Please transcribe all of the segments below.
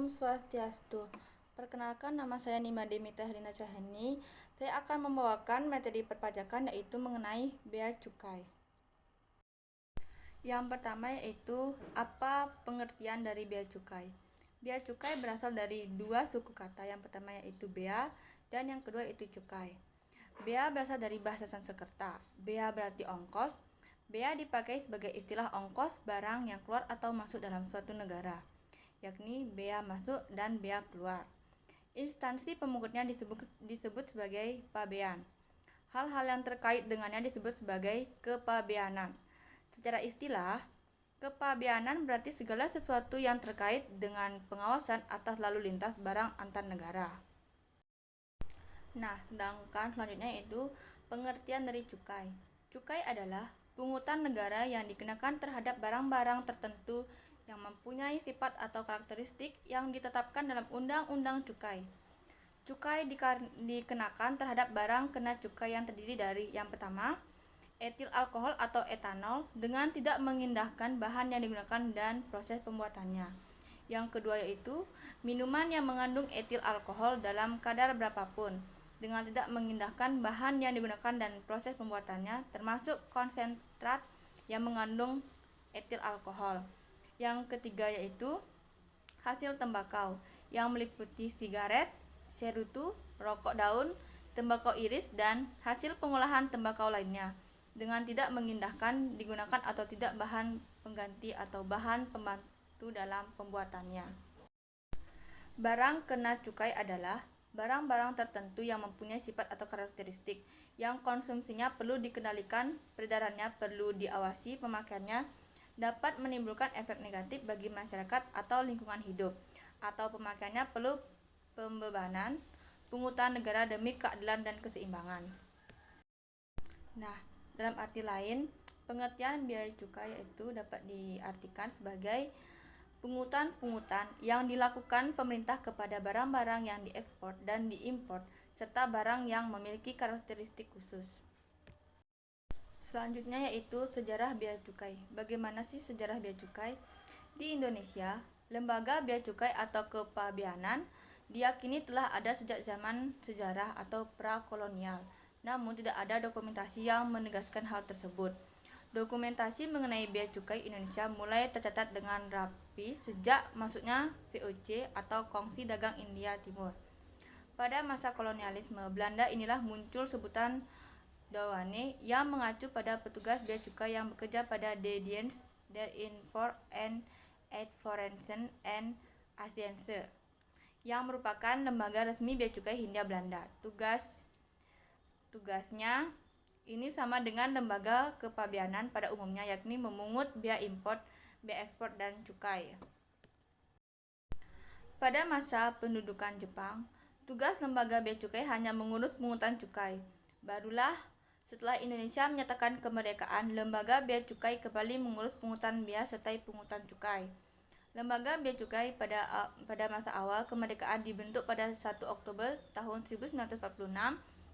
Om Swastiastu. Perkenalkan, nama saya Nima Demita Herina Cahani. Saya akan membawakan materi perpajakan yaitu mengenai bea cukai. Yang pertama yaitu apa pengertian dari bea cukai. Bea cukai berasal dari dua suku kata. Yang pertama yaitu bea dan yang kedua yaitu cukai. Bea berasal dari bahasa Sanskerta. Bea berarti ongkos. Bea dipakai sebagai istilah ongkos barang yang keluar atau masuk dalam suatu negara, yakni bea masuk dan bea keluar. Instansi pemungkutnya disebut sebagai pabean. Hal-hal yang terkait dengannya disebut sebagai kepabeanan. Secara istilah, kepabeanan berarti segala sesuatu yang terkait dengan pengawasan atas lalu lintas barang antar negara. Nah, sedangkan selanjutnya yaitu pengertian dari cukai. Cukai adalah pungutan negara yang dikenakan terhadap barang-barang tertentu yang mempunyai sifat atau karakteristik yang ditetapkan dalam Undang-Undang Cukai. Cukai dikenakan terhadap barang kena cukai yang terdiri dari yang pertama, etil alkohol atau etanol dengan tidak mengindahkan bahan yang digunakan dan proses pembuatannya. Yang kedua yaitu minuman yang mengandung etil alkohol dalam kadar berapapun dengan tidak mengindahkan bahan yang digunakan dan proses pembuatannya, termasuk konsentrat yang mengandung etil alkohol. Yang ketiga yaitu hasil tembakau yang meliputi sigaret, cerutu, rokok daun, tembakau iris, dan hasil pengolahan tembakau lainnya dengan tidak mengindahkan digunakan atau tidak bahan pengganti atau bahan pembantu dalam pembuatannya. Barang kena cukai adalah barang-barang tertentu yang mempunyai sifat atau karakteristik yang konsumsinya perlu dikendalikan, peredarannya perlu diawasi, pemakaiannya dapat menimbulkan efek negatif bagi masyarakat atau lingkungan hidup, atau pemakaiannya perlu pembebanan pungutan negara demi keadilan dan keseimbangan. Nah, dalam arti lain, pengertian bea cukai yaitu dapat diartikan sebagai pungutan-pungutan yang dilakukan pemerintah kepada barang-barang yang diekspor dan diimpor serta barang yang memiliki karakteristik khusus. Selanjutnya yaitu sejarah bea cukai. Bagaimana sih sejarah bea cukai? Di Indonesia, lembaga bea cukai atau kepabeanan diyakini telah ada sejak zaman sejarah atau prakolonial. Namun tidak ada dokumentasi yang menegaskan hal tersebut. Dokumentasi mengenai bea cukai Indonesia mulai tercatat dengan rapi sejak masuknya VOC atau Kongsi Dagang India Timur. Pada masa kolonialisme Belanda inilah muncul sebutan douane yang mengacu pada petugas bea cukai yang bekerja pada De Dienst der Invoer en Uitvoerenden en Assiette yang merupakan lembaga resmi bea cukai Hindia Belanda. Tugasnya ini sama dengan lembaga kepabeanan pada umumnya, yakni memungut bea impor, bea ekspor, dan cukai. Pada masa pendudukan Jepang, tugas lembaga bea cukai hanya mengurus pungutan cukai. Barulah setelah Indonesia menyatakan kemerdekaan, lembaga bea cukai kembali mengurus pungutan bea serta pungutan cukai. Lembaga bea cukai pada masa awal kemerdekaan dibentuk pada 1 Oktober tahun 1946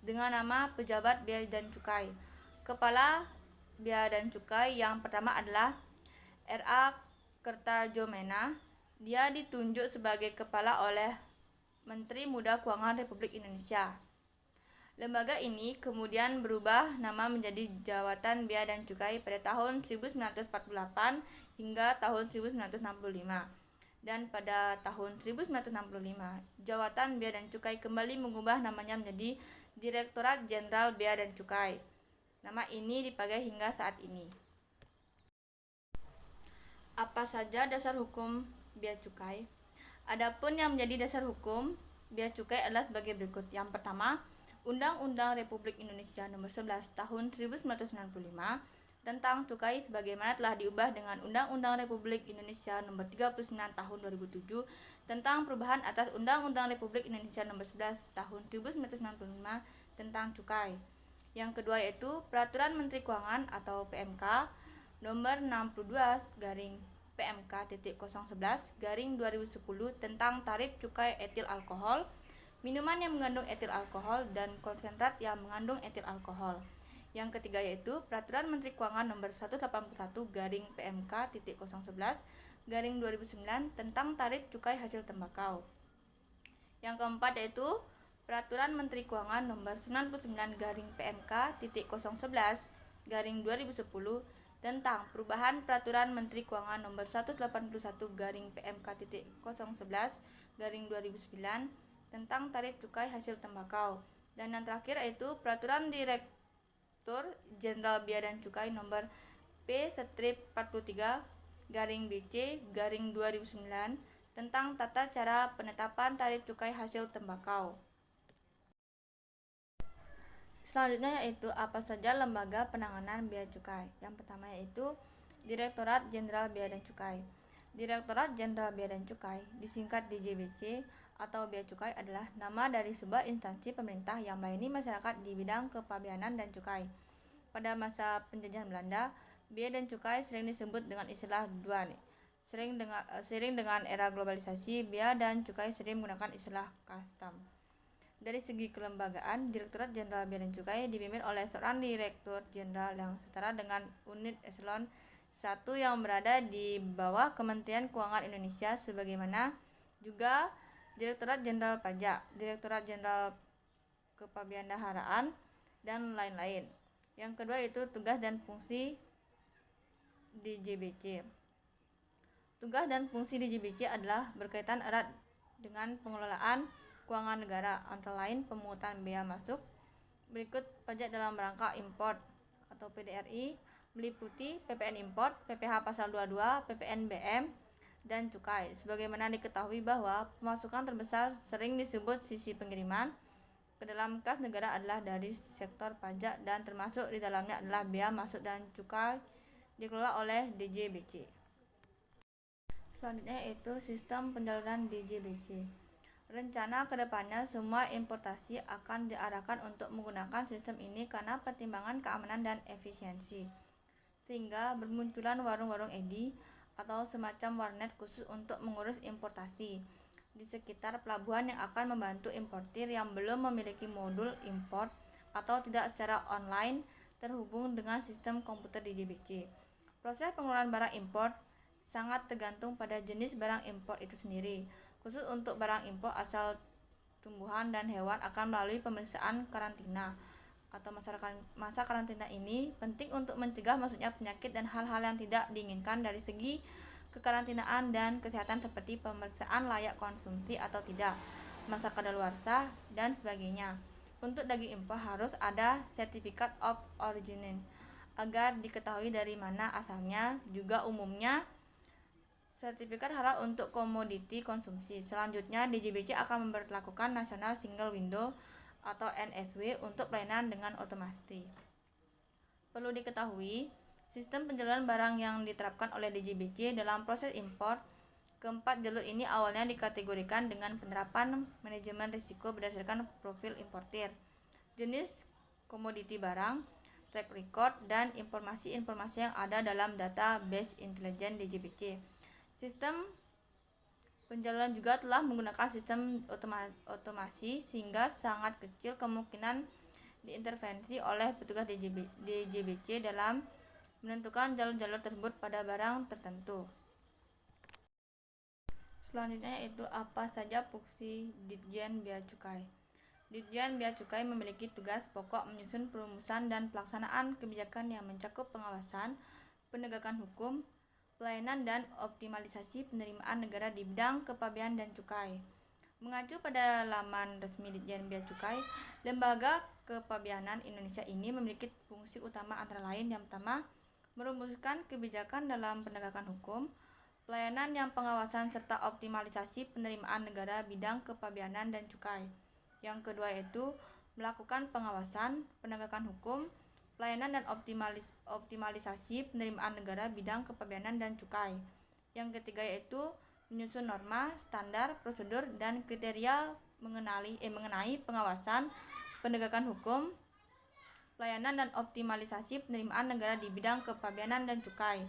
dengan nama Pejabat Bea dan Cukai. Kepala Bea dan Cukai yang pertama adalah R.A. Kertajomena. Dia ditunjuk sebagai kepala oleh Menteri Muda Keuangan Republik Indonesia. Lembaga ini kemudian berubah nama menjadi Jawatan Bea dan Cukai pada tahun 1948 hingga tahun 1965. Dan pada tahun 1965, Jawatan Bea dan Cukai kembali mengubah namanya menjadi Direktorat Jenderal Bea dan Cukai. Nama ini dipakai hingga saat ini. Apa saja dasar hukum bea cukai? Adapun yang menjadi dasar hukum bea cukai adalah sebagai berikut. Yang pertama, Undang-Undang Republik Indonesia Nomor 11 Tahun 1995 tentang cukai sebagaimana telah diubah dengan Undang-Undang Republik Indonesia Nomor 39 Tahun 2007 tentang perubahan atas Undang-Undang Republik Indonesia Nomor 11 Tahun 1995 tentang cukai. Yang kedua yaitu Peraturan Menteri Keuangan atau PMK Nomor 62/PMK.011/2010 tentang tarif cukai etil alkohol, minuman yang mengandung etil alkohol, dan konsentrat yang mengandung etil alkohol. Yang ketiga yaitu Peraturan Menteri Keuangan Nomor 181/PMK.011 2009 tentang tarif cukai hasil tembakau. Yang keempat yaitu Peraturan Menteri Keuangan Nomor 99/PMK.011/2010 tentang perubahan Peraturan Menteri Keuangan Nomor 181/PMK.011/2009 tentang tarif cukai hasil tembakau. Dan yang terakhir yaitu Peraturan Direktur Jenderal Bea dan Cukai Nomor P-43/BC/2009 tentang tata cara penetapan tarif cukai hasil tembakau. Selanjutnya yaitu apa saja lembaga penanganan bea cukai. Yang pertama yaitu Direktorat Jenderal Bea dan Cukai. Direktorat Jenderal Bea dan Cukai, disingkat DJBC atau Bea Cukai, adalah nama dari sebuah instansi pemerintah yang melayani masyarakat di bidang kepabeanan dan cukai. Pada masa penjajahan Belanda, bea dan cukai sering disebut dengan istilah douane. Sering dengan era globalisasi, bea dan cukai sering menggunakan istilah custom. Dari segi kelembagaan, Direktorat Jenderal Bea dan Cukai dipimpin oleh seorang Direktur Jenderal yang setara dengan unit eselon 1 yang berada di bawah Kementerian Keuangan Indonesia, sebagaimana juga Direktorat Jenderal Pajak, Direktorat Jenderal Kepabeandaharaan, dan lain-lain. Yang kedua yaitu tugas dan fungsi DJBC. Tugas dan fungsi DJBC adalah berkaitan erat dengan pengelolaan keuangan negara, antara lain pemungutan bea masuk, berikut pajak dalam rangka import atau PDRI, meliputi PPN import, PPh pasal 22, PPN BM, dan cukai. Sebagaimana diketahui bahwa pemasukan terbesar sering disebut sisi pengiriman ke dalam kas negara adalah dari sektor pajak, dan termasuk di dalamnya adalah bea masuk dan cukai dikelola oleh DJBC. Selanjutnya yaitu sistem penyaluran DJBC. Rencana kedepannya semua importasi akan diarahkan untuk menggunakan sistem ini karena pertimbangan keamanan dan efisiensi, sehingga bermunculan warung-warung edi atau semacam warnet khusus untuk mengurus importasi di sekitar pelabuhan yang akan membantu importir yang belum memiliki modul import atau tidak secara online terhubung dengan sistem komputer DJBC. Proses pengelolaan barang impor sangat tergantung pada jenis barang impor itu sendiri. Khusus untuk barang impor asal tumbuhan dan hewan akan melalui pemeriksaan karantina atau masa karantina ini penting untuk mencegah masuknya penyakit dan hal-hal yang tidak diinginkan dari segi kekarantinaan dan kesehatan, seperti pemeriksaan layak konsumsi atau tidak, masa kadaluarsa, dan sebagainya. Untuk daging impor harus ada Certificate of Origin agar diketahui dari mana asalnya. Juga umumnya sertifikat halal untuk komoditi konsumsi. Selanjutnya, DJBC akan memperlakukan National Single Window atau NSW untuk pelayanan dengan otomasi. Perlu diketahui, sistem penjaluran barang yang diterapkan oleh DJBC dalam proses impor keempat jalur ini awalnya dikategorikan dengan penerapan manajemen risiko berdasarkan profil importir, jenis komoditi barang, track record, dan informasi-informasi yang ada dalam database intelijen DJBC. Sistem penjaluran juga telah menggunakan sistem otomasi sehingga sangat kecil kemungkinan diintervensi oleh petugas DJBC dalam menentukan jalur-jalur tersebut pada barang tertentu. Selanjutnya yaitu apa saja fungsi Ditjen Bea Cukai. Ditjen Bea Cukai memiliki tugas pokok menyusun perumusan dan pelaksanaan kebijakan yang mencakup pengawasan, penegakan hukum, pelayanan, dan optimalisasi penerimaan negara di bidang kepabeanan dan cukai. Mengacu pada laman resmi Ditjen Bea Cukai, Lembaga Kepabeanan Indonesia ini memiliki fungsi utama antara lain: yang pertama, merumuskan kebijakan dalam penegakan hukum, pelayanan yang pengawasan, serta optimalisasi penerimaan negara bidang kepabeanan dan cukai. Yang kedua yaitu melakukan pengawasan, penegakan hukum, pelayanan, dan optimalisasi penerimaan negara bidang kepabeanan dan cukai. Yang ketiga yaitu menyusun norma, standar, prosedur, dan kriteria mengenai pengawasan, penegakan hukum, pelayanan, dan optimalisasi penerimaan negara di bidang kepabeanan dan cukai.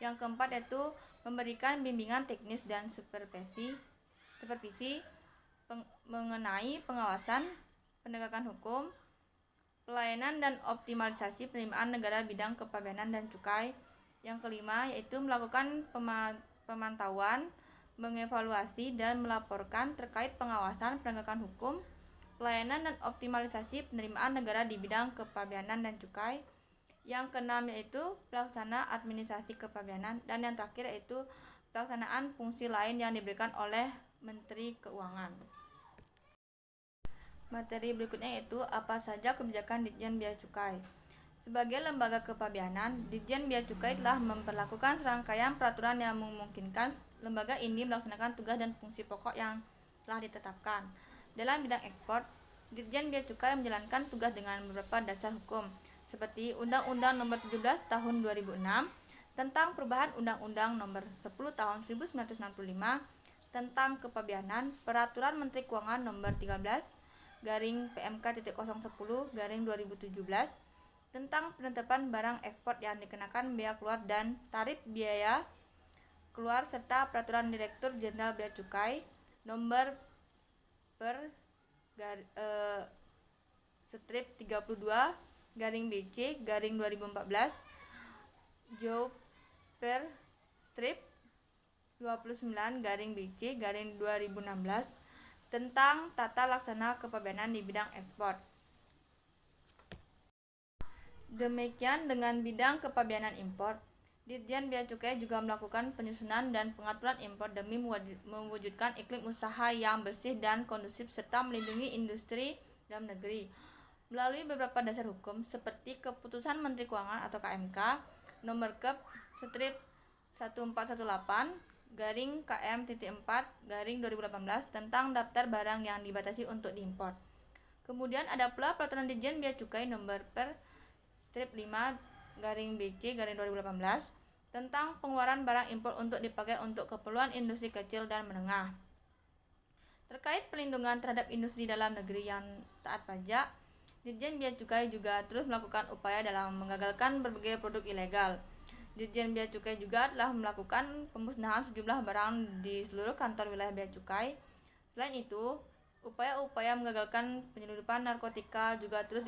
Yang keempat yaitu memberikan bimbingan teknis dan supervisi mengenai pengawasan, penegakan hukum, pelayanan, dan optimalisasi penerimaan negara bidang kepabeanan dan cukai. Yang kelima yaitu melakukan pemantauan, mengevaluasi dan melaporkan terkait pengawasan penegakan hukum, pelayanan dan optimalisasi penerimaan negara di bidang kepabeanan dan cukai. Yang keenam yaitu pelaksana administrasi kepabeanan, dan yang terakhir yaitu pelaksanaan fungsi lain yang diberikan oleh Menteri Keuangan. Materi berikutnya yaitu apa saja kebijakan Ditjen Bea Cukai. Sebagai lembaga kepabeanan, Ditjen Bea Cukai telah memperlakukan serangkaian peraturan yang memungkinkan lembaga ini melaksanakan tugas dan fungsi pokok yang telah ditetapkan. Dalam bidang ekspor, Ditjen Bea Cukai menjalankan tugas dengan beberapa dasar hukum, seperti Undang-Undang Nomor 17 Tahun 2006 tentang perubahan Undang-Undang Nomor 10 Tahun 1965 tentang kepabeanan, Peraturan Menteri Keuangan Nomor 13 garing PMK.010 garing 2017 tentang penetapan barang ekspor yang dikenakan bea keluar dan tarif biaya keluar, serta Peraturan Direktur Jenderal Bea Cukai Nomor strip 32 garing BC garing 2014 Jow per strip 29 garing BC garing 2016 tentang tata laksana kepabeanan di bidang ekspor. Demikian dengan bidang kepabeanan impor, Ditjen Bea Cukai juga melakukan penyusunan dan pengaturan impor demi mewujudkan iklim usaha yang bersih dan kondusif serta melindungi industri dalam negeri. Melalui beberapa dasar hukum seperti Keputusan Menteri Keuangan atau KMK Nomor Kep strip 1418 garing KM.4 garing 2018 tentang daftar barang yang dibatasi untuk diimpor. Kemudian ada pula Peraturan Ditjen Bea Cukai Nomor per strip 5 garing BC garing 2018 tentang pengeluaran barang impor untuk dipakai untuk keperluan industri kecil dan menengah. Terkait pelindungan terhadap industri dalam negeri yang taat pajak, Ditjen Bea Cukai juga terus melakukan upaya dalam menggagalkan berbagai produk ilegal. Ditjen Bea Cukai juga telah melakukan pemusnahan sejumlah barang di seluruh kantor wilayah Bea Cukai. Selain itu, upaya-upaya menggagalkan penyelundupan narkotika juga terus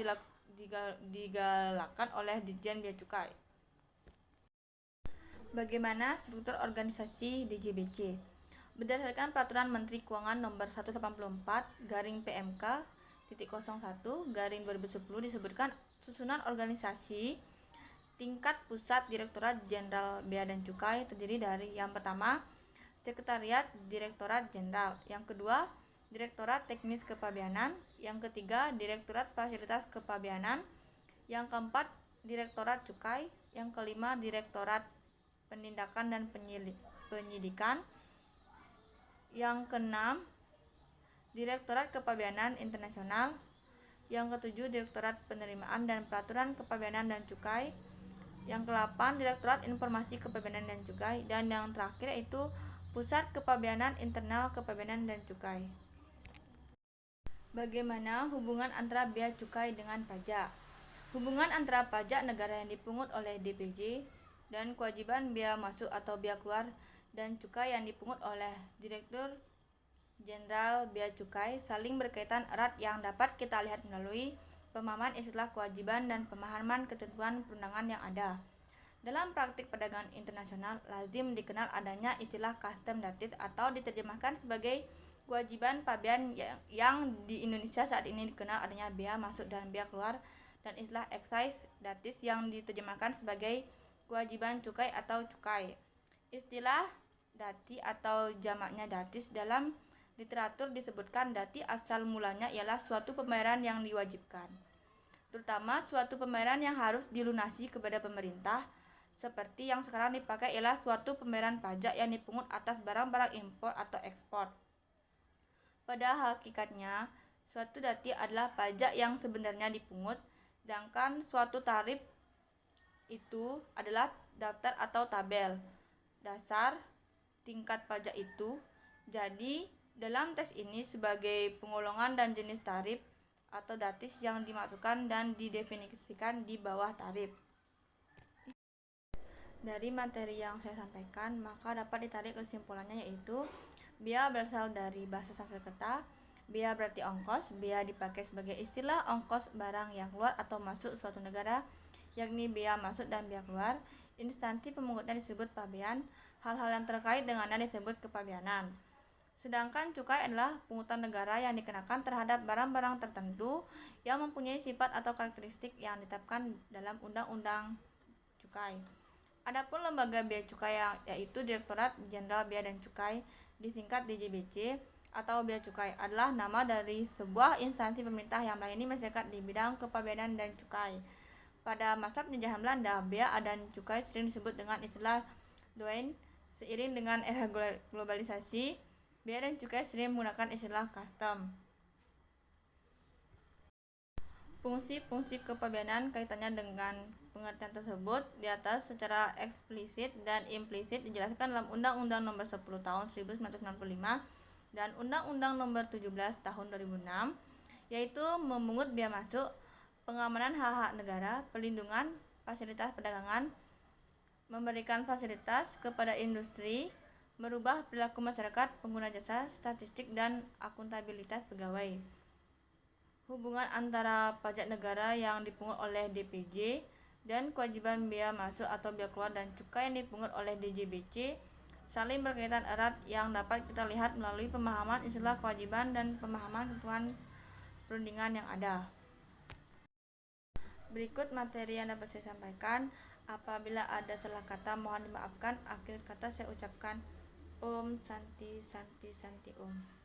digalakkan oleh Ditjen Bea Cukai. Bagaimana struktur organisasi DJBC? Berdasarkan Peraturan Menteri Keuangan Nomor 184 garing PMK.01 garing 2010 disebutkan susunan organisasi tingkat pusat Direktorat Jenderal Bea dan Cukai terdiri dari yang pertama, Sekretariat Direktorat Jenderal, yang kedua, Direktorat Teknis Kepabeanan, yang ketiga, Direktorat Fasilitas Kepabeanan, yang keempat, Direktorat Cukai, yang kelima, Direktorat Penindakan dan Penyidikan, yang keenam, Direktorat Kepabeanan Internasional, yang ketujuh, Direktorat Penerimaan dan Peraturan Kepabeanan dan Cukai, yang ke-8 Direktorat Informasi Kepabeanan dan Cukai, dan yang terakhir yaitu Pusat Kepabeanan Internal Kepabeanan dan Cukai. Bagaimana hubungan antara bea cukai dengan pajak? Hubungan antara pajak negara yang dipungut oleh DPJ dan kewajiban bea masuk atau bea keluar dan cukai yang dipungut oleh Direktur Jenderal Bea Cukai saling berkaitan erat yang dapat kita lihat melalui pemahaman istilah kewajiban dan pemahaman ketentuan perundangan yang ada. Dalam praktik perdagangan internasional, lazim dikenal adanya istilah custom duties atau diterjemahkan sebagai kewajiban pabean yang di Indonesia saat ini dikenal adanya bea masuk dan bea keluar, dan istilah excise duties yang diterjemahkan sebagai kewajiban cukai atau cukai. Istilah dati atau jamaknya datis dalam literatur disebutkan dati asal mulanya ialah suatu pembayaran yang diwajibkan, terutama suatu pembayaran yang harus dilunasi kepada pemerintah, seperti yang sekarang dipakai ialah suatu pembayaran pajak yang dipungut atas barang-barang impor atau ekspor. Pada hakikatnya, suatu dati adalah pajak yang sebenarnya dipungut, sedangkan suatu tarif itu adalah daftar atau tabel dasar tingkat pajak itu. Jadi, dalam teks ini sebagai penggolongan dan jenis tarif atau datis yang dimasukkan dan didefinisikan di bawah tarif. Dari materi yang saya sampaikan, maka dapat ditarik kesimpulannya yaitu bea berasal dari bahasa Sanskerta. Bea berarti ongkos. Bea dipakai sebagai istilah ongkos barang yang keluar atau masuk suatu negara, yakni bea masuk dan bea keluar. Instansi pemungutnya disebut pabean. hal-hal yang terkait dengannya disebut kepabeanan. Sedangkan cukai adalah pungutan negara yang dikenakan terhadap barang-barang tertentu yang mempunyai sifat atau karakteristik yang ditetapkan dalam Undang-Undang Cukai. Adapun lembaga bea cukai yaitu Direktorat Jenderal Bea dan Cukai, disingkat DJBC, atau bea cukai adalah nama dari sebuah instansi pemerintah yang melayani masyarakat di bidang kepabeanan dan cukai. Pada masa penjajahan Belanda, bea dan cukai sering disebut dengan istilah douane. Seiring dengan era globalisasi, bea dan cukai sering menggunakan istilah custom. Fungsi-fungsi kepabeanan kaitannya dengan pengertian tersebut di atas secara eksplisit dan implisit dijelaskan dalam Undang-Undang Nomor 10 Tahun 1965 dan Undang-Undang Nomor 17 Tahun 2006, yaitu memungut bea masuk, pengamanan hak-hak negara, perlindungan fasilitas perdagangan, memberikan fasilitas kepada industri, merubah perilaku masyarakat pengguna jasa, statistik dan akuntabilitas pegawai. Hubungan antara pajak negara yang dipungut oleh DPJ dan kewajiban bea masuk atau bea keluar dan cukai yang dipungut oleh DJBC saling berkaitan erat yang dapat kita lihat melalui pemahaman istilah kewajiban dan pemahaman ketentuan perundingan yang ada. Berikut materi yang dapat saya sampaikan. Apabila ada salah kata mohon dimaafkan. Akhir kata saya ucapkan Om Santi Santi Santi Om.